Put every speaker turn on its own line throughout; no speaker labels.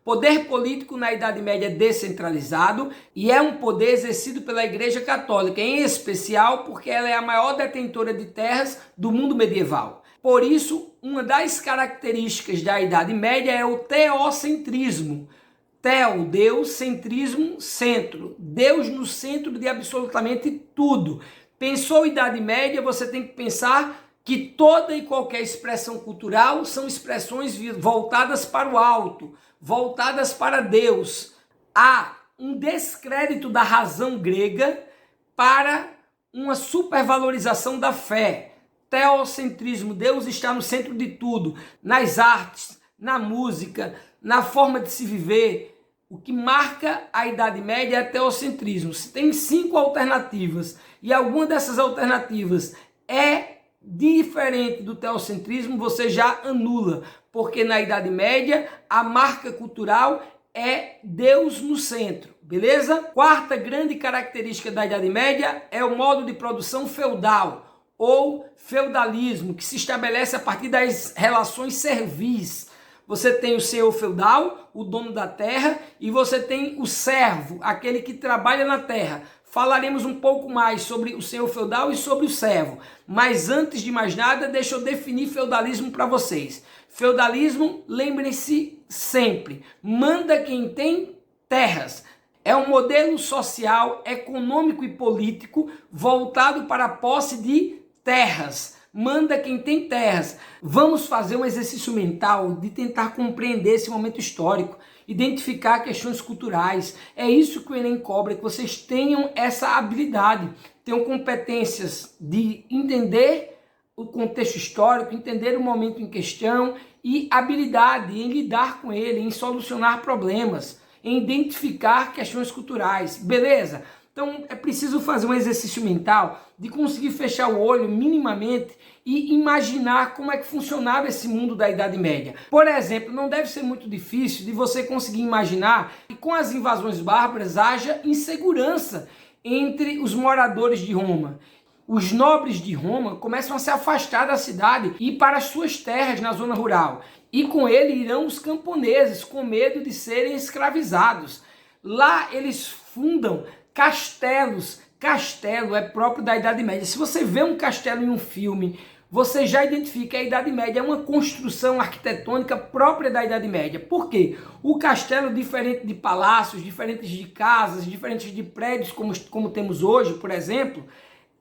Poder político na Idade Média é descentralizado e é um poder exercido pela Igreja Católica, em especial porque ela é a maior detentora de terras do mundo medieval. Por isso, uma das características da Idade Média é o teocentrismo. Teo, Deus, centrismo, centro. Deus no centro de absolutamente tudo. Pensou Idade Média, você tem que pensar que toda e qualquer expressão cultural são expressões voltadas para o alto, voltadas para Deus. Há um descrédito da razão grega para uma supervalorização da fé. Teocentrismo, Deus está no centro de tudo, nas artes, na música, na forma de se viver. O que marca a Idade Média é teocentrismo. Se tem 5 alternativas e alguma dessas alternativas é diferente do teocentrismo, você já anula, porque na Idade Média a marca cultural é Deus no centro, beleza? Quarta grande característica da Idade Média é o modo de produção feudal ou feudalismo, que se estabelece a partir das relações servis. Você tem o senhor feudal, o dono da terra, e você tem o servo, aquele que trabalha na terra. Falaremos um pouco mais sobre o senhor feudal e sobre o servo. Mas antes de mais nada, deixa eu definir feudalismo para vocês. Feudalismo, lembrem-se sempre, manda quem tem terras. É um modelo social, econômico e político voltado para a posse de terras. Manda quem tem terras. Vamos fazer um exercício mental de tentar compreender esse momento histórico, identificar questões culturais. É isso que o Enem cobra, que vocês tenham essa habilidade, tenham competências de entender o contexto histórico, entender o momento em questão e habilidade em lidar com ele, em solucionar problemas, em identificar questões culturais. Beleza? Então é preciso fazer um exercício mental de conseguir fechar o olho minimamente e imaginar como é que funcionava esse mundo da Idade Média. Por exemplo, não deve ser muito difícil de você conseguir imaginar que com as invasões bárbaras haja insegurança entre os moradores de Roma. Os nobres de Roma começam a se afastar da cidade e ir para as suas terras na zona rural. E com ele irão os camponeses, com medo de serem escravizados. Lá eles fundam castelos. Castelo é próprio da Idade Média. Se você vê um castelo em um filme, você já identifica que a Idade Média é uma construção arquitetônica própria da Idade Média. Por quê? O castelo, diferente de palácios, diferente de casas, diferente de prédios como temos hoje, por exemplo,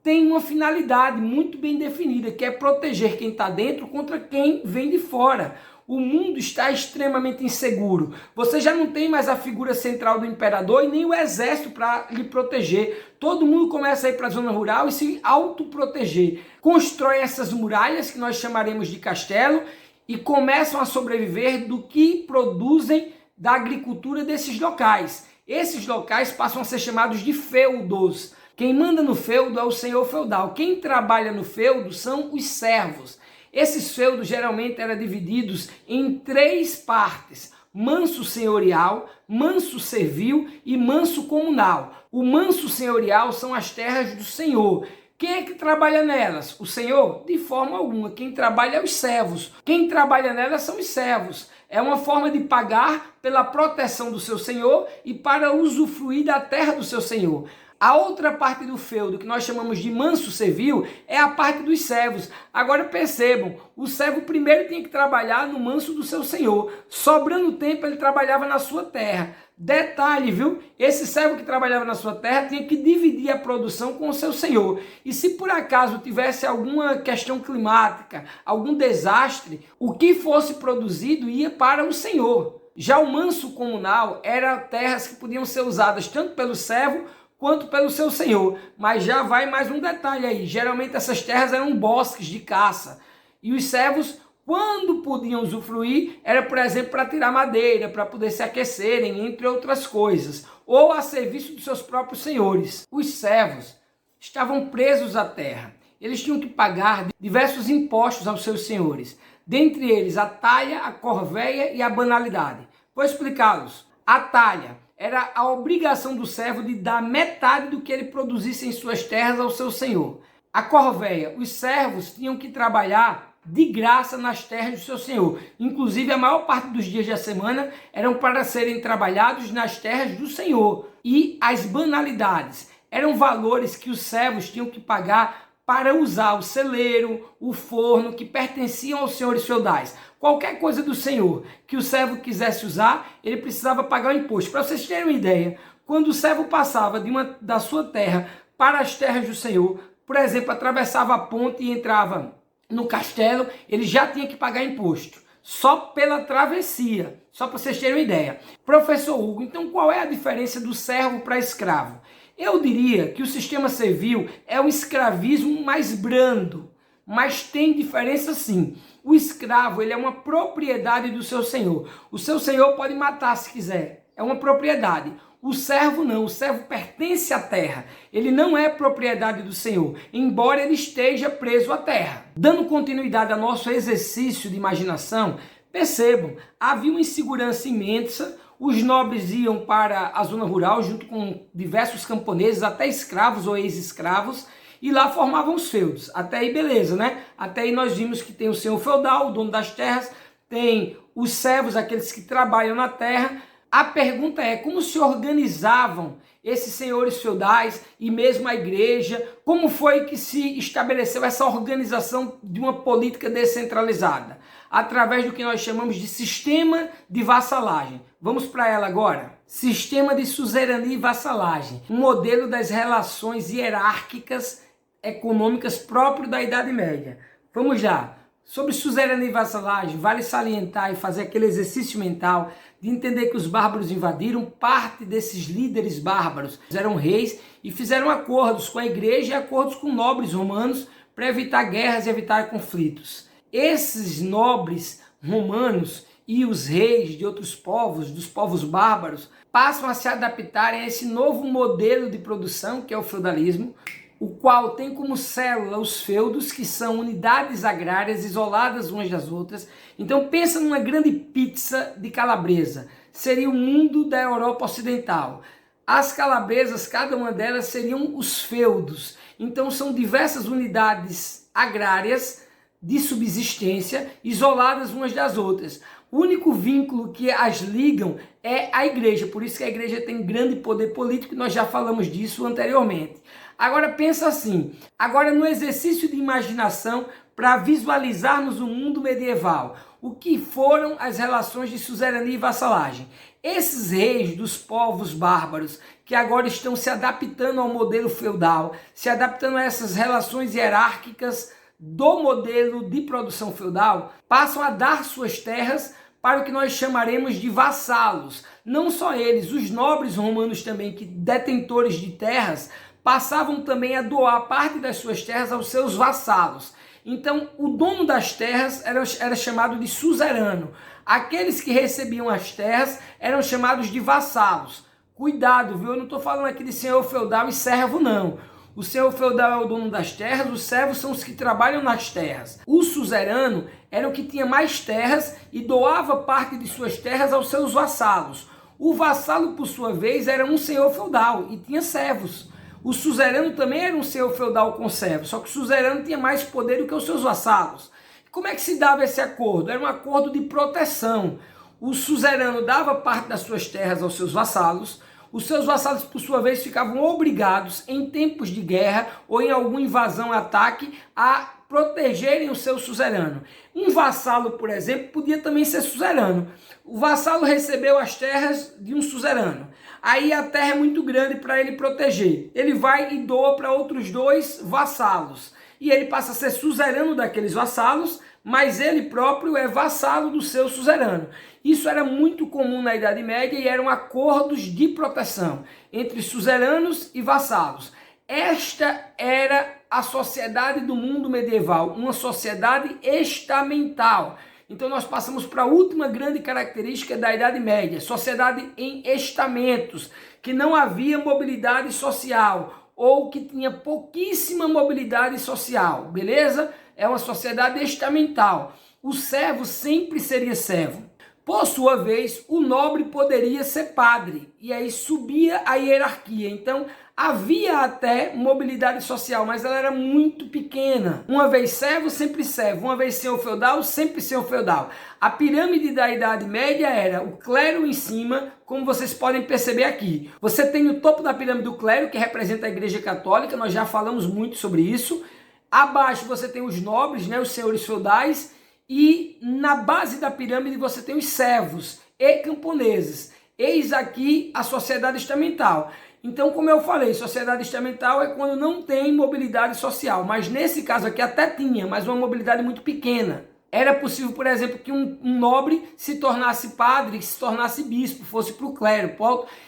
tem uma finalidade muito bem definida, que é proteger quem está dentro contra quem vem de fora. O mundo está extremamente inseguro. Você já não tem mais a figura central do imperador e nem o exército para lhe proteger. Todo mundo começa a ir para a zona rural e se autoproteger. Constrói essas muralhas, que nós chamaremos de castelo, e começam a sobreviver do que produzem da agricultura desses locais. Esses locais passam a ser chamados de feudos. Quem manda no feudo é o senhor feudal. Quem trabalha no feudo são os servos. Esses feudos geralmente eram divididos em 3 partes: manso senhorial, manso servil e manso comunal. O manso senhorial são as terras do senhor. Quem é que trabalha nelas? O senhor? De forma alguma. Quem trabalha é os servos. Quem trabalha nelas são os servos. É uma forma de pagar pela proteção do seu senhor e para usufruir da terra do seu senhor. A outra parte do feudo, que nós chamamos de manso servil, é a parte dos servos. Agora percebam, o servo primeiro tinha que trabalhar no manso do seu senhor. Sobrando tempo, ele trabalhava na sua terra. Detalhe, viu? Esse servo que trabalhava na sua terra tinha que dividir a produção com o seu senhor. E se por acaso tivesse alguma questão climática, algum desastre, o que fosse produzido ia para o senhor. Já o manso comunal era terras que podiam ser usadas tanto pelo servo quanto pelo seu senhor. Mas já vai mais um detalhe aí. Geralmente essas terras eram bosques de caça. E os servos, quando podiam usufruir, era, por exemplo, para tirar madeira, para poder se aquecerem, entre outras coisas. Ou a serviço dos seus próprios senhores. Os servos estavam presos à terra. Eles tinham que pagar diversos impostos aos seus senhores. Dentre eles, a talha, a corveia e a banalidade. Vou explicá-los. A talha era a obrigação do servo de dar metade do que ele produzisse em suas terras ao seu senhor. A corveia, os servos tinham que trabalhar de graça nas terras do seu senhor. Inclusive, a maior parte dos dias da semana eram para serem trabalhados nas terras do senhor. E as banalidades eram valores que os servos tinham que pagar para usar o celeiro, o forno, que pertenciam aos senhores feudais. Qualquer coisa do senhor que o servo quisesse usar, ele precisava pagar o imposto. Para vocês terem uma ideia, quando o servo passava da sua terra para as terras do senhor, por exemplo, atravessava a ponte e entrava no castelo, ele já tinha que pagar imposto. Só pela travessia, só para vocês terem uma ideia. Professor Hugo, então qual é a diferença do servo para escravo? Eu diria que o sistema servil é um escravismo mais brando, mas tem diferença sim. O escravo, ele é uma propriedade do seu senhor. O seu senhor pode matar se quiser, é uma propriedade. O servo não, o servo pertence à terra, ele não é propriedade do senhor, embora ele esteja preso à terra. Dando continuidade ao nosso exercício de imaginação, percebam, havia uma insegurança imensa, os nobres iam para a zona rural junto com diversos camponeses, até escravos ou ex-escravos, e lá formavam os feudos. Até aí beleza, né? Até aí nós vimos que tem o senhor feudal, o dono das terras, tem os servos, aqueles que trabalham na terra. A pergunta é, como se organizavam esses senhores feudais e mesmo a igreja? Como foi que se estabeleceu essa organização de uma política descentralizada? Através do que nós chamamos de sistema de vassalagem. Vamos para ela agora? Sistema de suzerania e vassalagem. Um modelo das relações hierárquicas econômicas próprio da Idade Média. Vamos lá. Sobre suzerania e vassalagem, vale salientar e fazer aquele exercício mental de entender que os bárbaros invadiram. Parte desses líderes bárbaros eram reis e fizeram acordos com a igreja e acordos com nobres romanos para evitar guerras e evitar conflitos. Esses nobres romanos e os reis de outros povos, dos povos bárbaros, passam a se adaptarem a esse novo modelo de produção que é o feudalismo, o qual tem como célula os feudos, que são unidades agrárias isoladas umas das outras. Então pensa numa grande pizza de calabresa, seria o mundo da Europa Ocidental. As calabresas, cada uma delas seriam os feudos. Então são diversas unidades agrárias de subsistência, isoladas umas das outras. O único vínculo que as ligam é a igreja, por isso que a igreja tem grande poder político, e nós já falamos disso anteriormente. Agora pensa assim, agora no exercício de imaginação para visualizarmos o mundo medieval, o que foram as relações de suzerania e vassalagem. Esses reis dos povos bárbaros que agora estão se adaptando ao modelo feudal, se adaptando a essas relações hierárquicas do modelo de produção feudal, passam a dar suas terras para o que nós chamaremos de vassalos. Não só eles, os nobres romanos também, que detentores de terras, passavam também a doar parte das suas terras aos seus vassalos. Então, o dono das terras era chamado de suzerano. Aqueles que recebiam as terras eram chamados de vassalos. Cuidado, viu? Eu não estou falando aqui de senhor feudal e servo, não. O senhor feudal é o dono das terras, os servos são os que trabalham nas terras. O suzerano era o que tinha mais terras e doava parte de suas terras aos seus vassalos. O vassalo, por sua vez, era um senhor feudal e tinha servos. O suzerano também era um senhor feudal com servos, só que o suzerano tinha mais poder do que os seus vassalos. Como é que se dava esse acordo? Era um acordo de proteção. O suzerano dava parte das suas terras aos seus vassalos. Os seus vassalos, por sua vez, ficavam obrigados, em tempos de guerra ou em alguma invasão, ataque, a protegerem o seu suzerano. Um vassalo, por exemplo, podia também ser suzerano. O vassalo recebeu as terras de um suzerano. Aí a terra é muito grande para ele proteger. Ele vai e doa para outros dois vassalos. E ele passa a ser suzerano daqueles vassalos, mas ele próprio é vassalo do seu suzerano. Isso era muito comum na Idade Média e eram acordos de proteção entre suzeranos e vassalos. Esta era a sociedade do mundo medieval, uma sociedade estamental. Então nós passamos para a última grande característica da Idade Média, sociedade em estamentos, que não havia mobilidade social ou que tinha pouquíssima mobilidade social, beleza? É uma sociedade estamental. O servo sempre seria servo. Por sua vez, o nobre poderia ser padre, e aí subia a hierarquia. Então, havia até mobilidade social, mas ela era muito pequena. Uma vez servo, sempre servo. Uma vez senhor feudal, sempre senhor feudal. A pirâmide da Idade Média era o clero em cima, como vocês podem perceber aqui. Você tem o topo da pirâmide do clero, que representa a Igreja Católica, nós já falamos muito sobre isso. Abaixo você tem os nobres, né, os senhores feudais, e na base da pirâmide você tem os servos e camponeses. Eis aqui a sociedade estamental. Então, como eu falei, sociedade estamental é quando não tem mobilidade social, mas nesse caso aqui até tinha, mas uma mobilidade muito pequena. Era possível, por exemplo, que um nobre se tornasse padre, se tornasse bispo, fosse para o clero.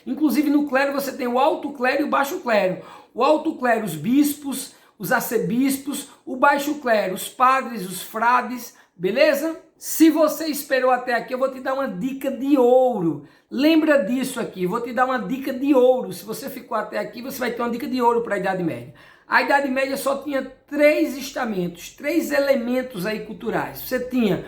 Inclusive no clero você tem o alto clero e o baixo clero. O alto clero, os bispos, os arcebispos, o baixo clero, os padres, os frades, beleza? Se você esperou até aqui, eu vou te dar uma dica de ouro. Lembra disso aqui, eu vou te dar uma dica de ouro. Se você ficou até aqui, você vai ter uma dica de ouro para a Idade Média. A Idade Média só tinha 3 estamentos, 3 elementos aí culturais. Você tinha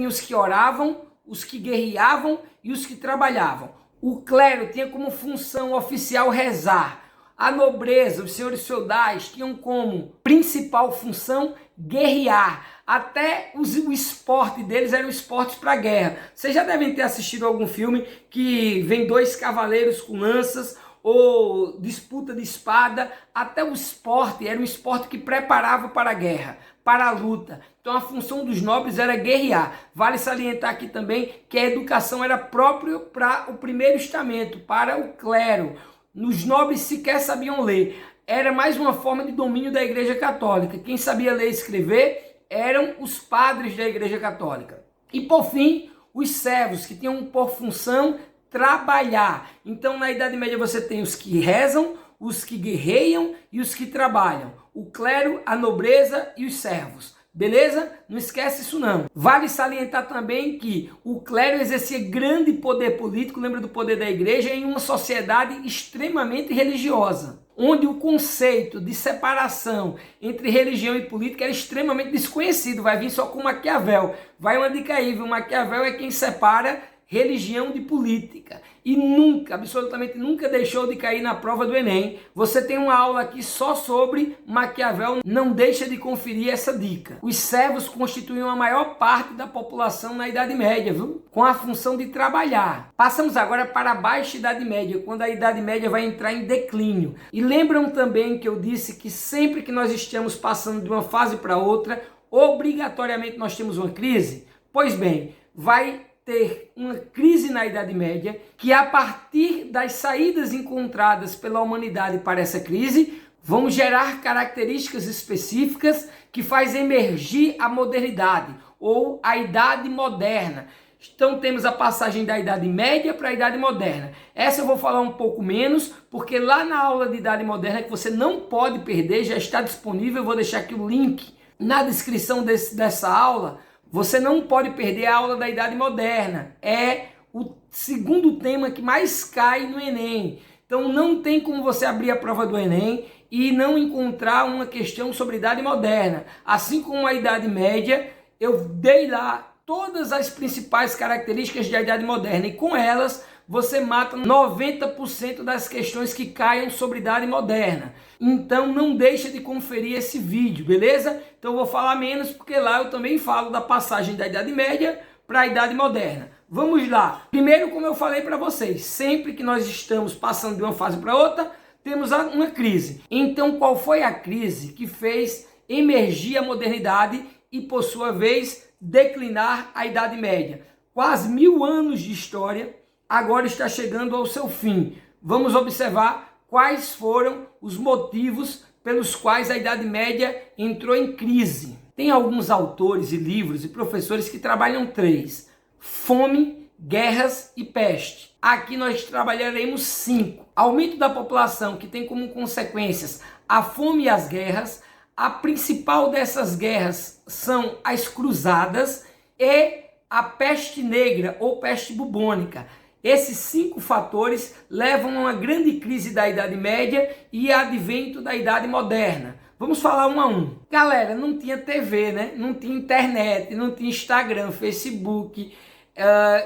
os que oravam, os que guerreavam e os que trabalhavam. O clero tinha como função oficial rezar. A nobreza, os senhores feudais, tinham como principal função guerrear. Até o esporte deles eram esportes para guerra. Vocês já devem ter assistido algum filme que vem 2 cavaleiros com lanças ou disputa de espada. Até o esporte era um esporte que preparava para a guerra, para a luta. Então a função dos nobres era guerrear. Vale salientar aqui também que a educação era própria para o primeiro estamento, para o clero. Os nobres sequer sabiam ler. Era mais uma forma de domínio da Igreja Católica. Quem sabia ler e escrever eram os padres da Igreja Católica. E por fim, os servos, que tinham por função trabalhar. Então na Idade Média você tem os que rezam, os que guerreiam e os que trabalham. O clero, a nobreza e os servos. Beleza? Não esquece isso não. Vale salientar também que o clero exercia grande poder político, lembra do poder da igreja, em uma sociedade extremamente religiosa, onde o conceito de separação entre religião e política era extremamente desconhecido. Vai vir só com Maquiavel. Vai uma dica aí, viu? Maquiavel é quem separa religião de política. E nunca, absolutamente nunca deixou de cair na prova do Enem. Você tem uma aula aqui só sobre Maquiavel, não deixa de conferir essa dica. Os servos constituíam a maior parte da população na Idade Média, viu? Com a função de trabalhar. Passamos agora para a Baixa Idade Média, quando a Idade Média vai entrar em declínio. E lembram também que eu disse que sempre que nós estamos passando de uma fase para outra, obrigatoriamente nós temos uma crise? Pois bem, vai ter uma crise na Idade Média, que a partir das saídas encontradas pela humanidade para essa crise, vão gerar características específicas que faz emergir a modernidade, ou a Idade Moderna. Então temos a passagem da Idade Média para a Idade Moderna. Essa eu vou falar um pouco menos, porque lá na aula de Idade Moderna, que você não pode perder, já está disponível, eu vou deixar aqui o link na descrição dessa aula. Você não pode perder a aula da Idade Moderna. É o segundo tema que mais cai no Enem. Então não tem como você abrir a prova do Enem e não encontrar uma questão sobre Idade Moderna. Assim como a Idade Média, eu dei lá todas as principais características da Idade Moderna. E com elas você mata 90% das questões que caiam sobre Idade Moderna. Então não deixa de conferir esse vídeo, beleza? Então eu vou falar menos, porque lá eu também falo da passagem da Idade Média para a Idade Moderna. Vamos lá. Primeiro, como eu falei para vocês, sempre que nós estamos passando de uma fase para outra, temos uma crise. Então qual foi a crise que fez emergir a modernidade e, por sua vez, declinar a Idade Média? Quase 1000 anos de história agora está chegando ao seu fim. Vamos observar quais foram os motivos pelos quais a Idade Média entrou em crise. Tem alguns autores e livros e professores que trabalham 3: fome, guerras e peste. Aqui nós trabalharemos 5. Aumento da população, que tem como consequências a fome e as guerras. A principal dessas guerras são as cruzadas e a peste negra ou peste bubônica. Esses 5 fatores levam a uma grande crise da Idade Média e advento da Idade Moderna. Vamos falar um a um. Galera, não tinha TV, né? Não tinha internet, não tinha Instagram, Facebook,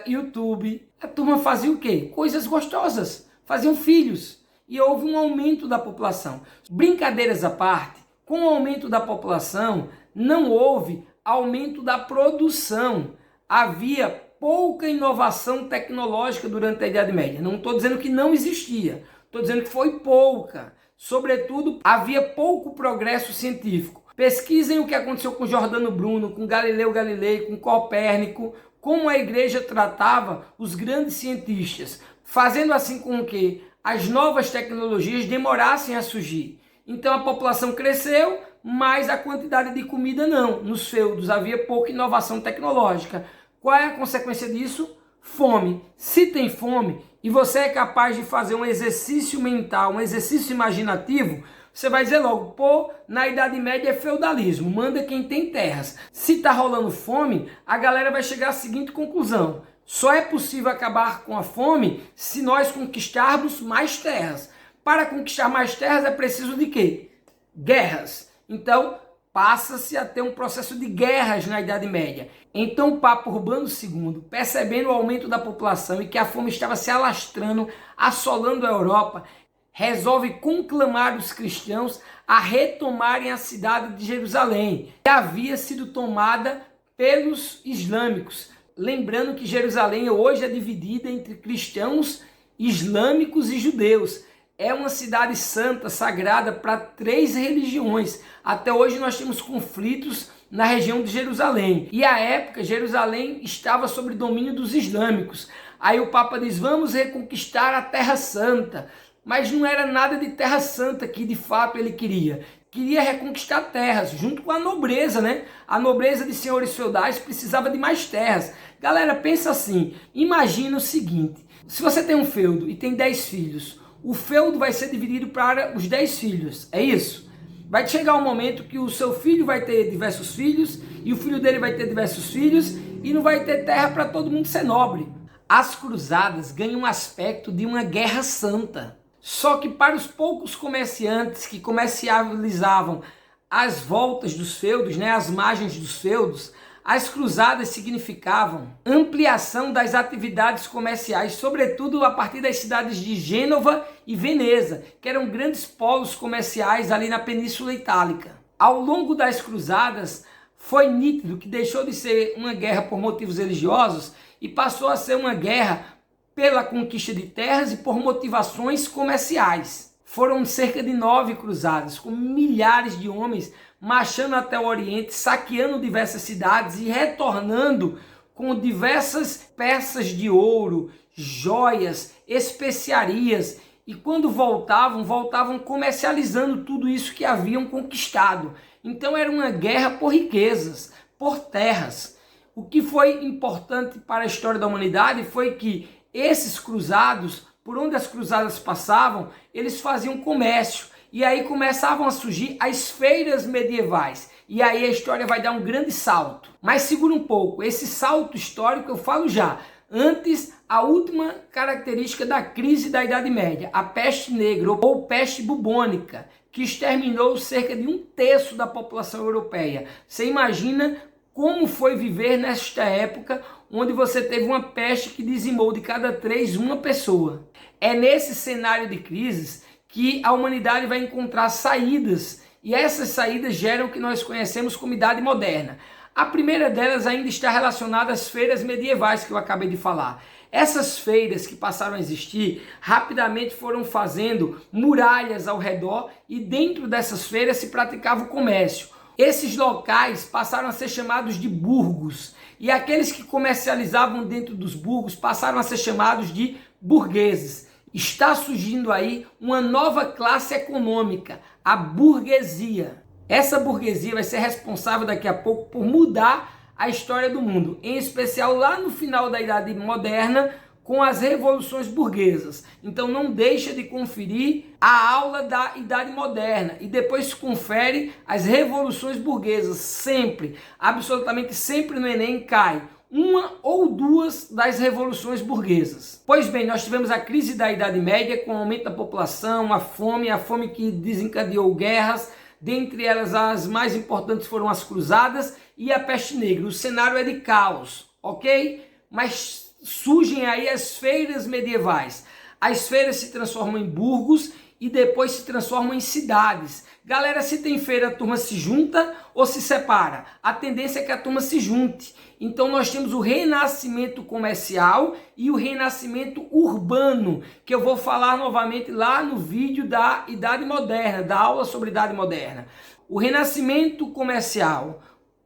YouTube. A turma fazia o quê? Coisas gostosas, faziam filhos. E houve um aumento da população. Brincadeiras à parte, com o aumento da população, não houve aumento da produção. Havia pouca inovação tecnológica durante a Idade Média. Não estou dizendo que não existia, estou dizendo que foi pouca. Sobretudo, havia pouco progresso científico. Pesquisem o que aconteceu com Giordano Bruno, com Galileu Galilei, com Copérnico, como a igreja tratava os grandes cientistas, fazendo assim com que as novas tecnologias demorassem a surgir. Então a população cresceu, mas a quantidade de comida não. Nos feudos havia pouca inovação tecnológica. Qual é a consequência disso? Fome. Se tem fome e você é capaz de fazer um exercício mental, um exercício imaginativo, você vai dizer logo, pô, na Idade Média é feudalismo, manda quem tem terras. Se está rolando fome, a galera vai chegar à seguinte conclusão: só é possível acabar com a fome se nós conquistarmos mais terras. Para conquistar mais terras é preciso de quê? Guerras. Então, passa-se a ter um processo de guerras na Idade Média. Então o Papa Urbano II, percebendo o aumento da população e que a fome estava se alastrando, assolando a Europa, resolve conclamar os cristãos a retomarem a cidade de Jerusalém, que havia sido tomada pelos islâmicos. Lembrando que Jerusalém hoje é dividida entre cristãos, islâmicos e judeus. É uma cidade santa, sagrada para 3 religiões. Até hoje nós temos conflitos na região de Jerusalém. E à época, Jerusalém estava sob domínio dos islâmicos. Aí o Papa diz, vamos reconquistar a Terra Santa. Mas não era nada de Terra Santa que de fato ele queria. Queria reconquistar terras, junto com a nobreza, né? A nobreza de senhores feudais precisava de mais terras. Galera, pensa assim, imagina o seguinte, se você tem um feudo e tem 10 filhos, o feudo vai ser dividido para os 10 filhos, é isso? Vai chegar um momento que o seu filho vai ter diversos filhos, e o filho dele vai ter diversos filhos, e não vai ter terra para todo mundo ser nobre. As cruzadas ganham um aspecto de uma guerra santa. Só que para os poucos comerciantes que comercializavam as voltas dos feudos, né, as margens dos feudos, as cruzadas significavam ampliação das atividades comerciais, sobretudo a partir das cidades de Gênova e Veneza, que eram grandes polos comerciais ali na Península Itálica. Ao longo das cruzadas, foi nítido que deixou de ser uma guerra por motivos religiosos e passou a ser uma guerra pela conquista de terras e por motivações comerciais. Foram cerca de 9 cruzadas, com milhares de homens marchando até o Oriente, saqueando diversas cidades e retornando com diversas peças de ouro, joias, especiarias. E quando voltavam comercializando tudo isso que haviam conquistado. Então era uma guerra por riquezas, por terras. O que foi importante para a história da humanidade foi que esses cruzados, por onde as cruzadas passavam, eles faziam comércio. E aí começavam a surgir as feiras medievais. E aí a história vai dar um grande salto. Mas segura um pouco, esse salto histórico eu falo já. Antes, a última característica da crise da Idade Média, a peste negra ou peste bubônica, que exterminou cerca de 1/3 da população europeia. Você imagina como foi viver nesta época onde você teve uma peste que dizimou de cada 3 uma pessoa. É nesse cenário de crises que a humanidade vai encontrar saídas, e essas saídas geram o que nós conhecemos como Idade Moderna. A primeira delas ainda está relacionada às feiras medievais que eu acabei de falar. Essas feiras que passaram a existir, rapidamente foram fazendo muralhas ao redor, e dentro dessas feiras se praticava o comércio. Esses locais passaram a ser chamados de burgos, e aqueles que comercializavam dentro dos burgos passaram a ser chamados de burgueses. Está surgindo aí uma nova classe econômica, a burguesia. Essa burguesia vai ser responsável daqui a pouco por mudar a história do mundo, em especial lá no final da Idade Moderna, com as revoluções burguesas. Então não deixa de conferir a aula da Idade Moderna e depois confere as revoluções burguesas. Sempre, absolutamente sempre no Enem cai uma ou duas das revoluções burguesas. Pois bem, nós tivemos a crise da Idade Média com o aumento da população, a fome que desencadeou guerras, dentre elas as mais importantes foram as cruzadas e a peste negra. O cenário é de caos, ok? mas surgem aí as feiras medievais. As feiras se transformam em burgos e depois se transformam em cidades. Galera, se tem feira, a turma se junta ou se separa? A tendência é que a turma se junte. Então nós temos o renascimento comercial e o renascimento urbano, que eu vou falar novamente lá no vídeo da Idade Moderna, da aula sobre Idade Moderna. O renascimento comercial,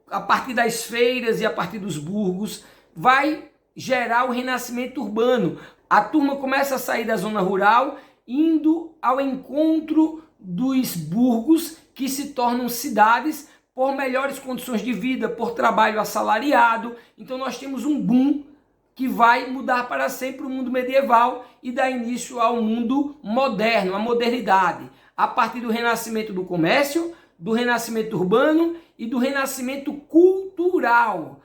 a partir das feiras e a partir dos burgos, vai gerar o renascimento urbano. A turma começa a sair da zona rural, indo ao encontro dos burgos, que se tornam cidades por melhores condições de vida, por trabalho assalariado. Então nós temos um boom que vai mudar para sempre o mundo medieval e dar início ao mundo moderno, à modernidade, a partir do renascimento do comércio, do renascimento urbano e do renascimento cultural.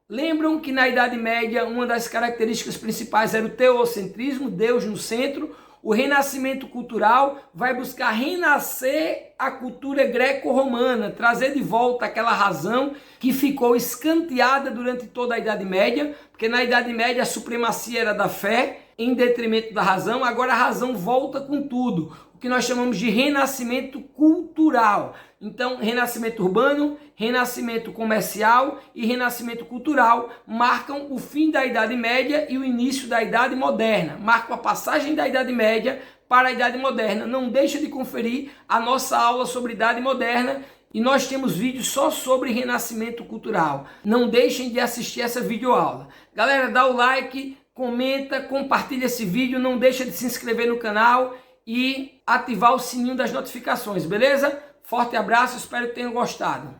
Lembram que na Idade Média uma das características principais era o teocentrismo, Deus no centro. O renascimento cultural vai buscar renascer a cultura greco-romana, trazer de volta aquela razão que ficou escanteada durante toda a Idade Média, porque na Idade Média a supremacia era da fé em detrimento da razão. Agora a razão volta com tudo, o que nós chamamos de renascimento cultural. Então, renascimento urbano, renascimento comercial e renascimento cultural marcam o fim da Idade Média e o início da Idade Moderna. Marcam a passagem da Idade Média para a Idade Moderna. Não deixa de conferir a nossa aula sobre Idade Moderna e nós temos vídeos só sobre renascimento cultural. Não deixem de assistir essa videoaula. Galera, dá o like, comenta, compartilha esse vídeo, não deixa de se inscrever no canal e ativar o sininho das notificações, beleza? Forte abraço, espero que tenham gostado.